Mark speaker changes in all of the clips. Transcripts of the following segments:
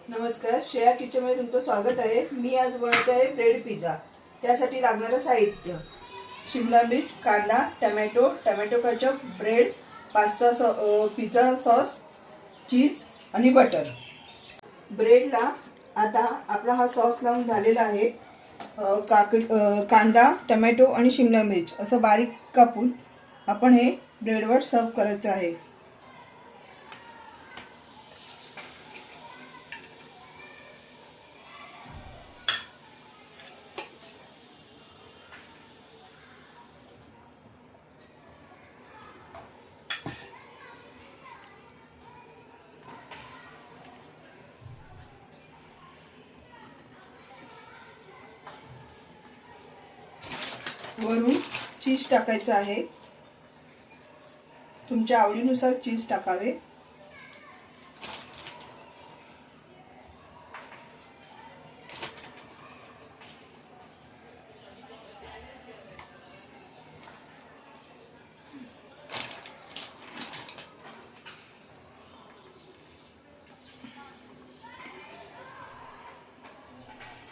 Speaker 1: नमस्कार, श्रेया किचनमध्ये तुमचं स्वागत आहे। मी आज बनवत आहे ब्रेड पिझ्झा। त्यासाठी लागणारं साहित्य: शिमला मिर्च, कांदा, tomato, ketchup, bread, pizza sauce, cheese आणि बटर। ब्रेडला आता आपला हा सॉस लावून झालेला आहे। कांदा, टोमॅटो आणि शिमला मिर्च असं बारीक कापून आपण हे ब्रेडवर सर्व करायचं आहे। वरून चीज टाकायचं आहे। तुमच्या आवडीनुसार चीज टाकावे।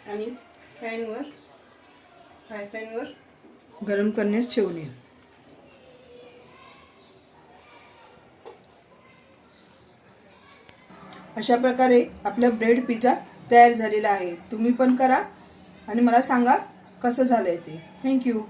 Speaker 1: आणि फ्राय पॅनवर गरम करण्यास ठेवणे। अशा प्रकारे आपला ब्रेड पिझ्झा तयार झालेला आहे। तुम्ही पण करा आणि मला सांगा कसं झालंय ते। थँक्यू।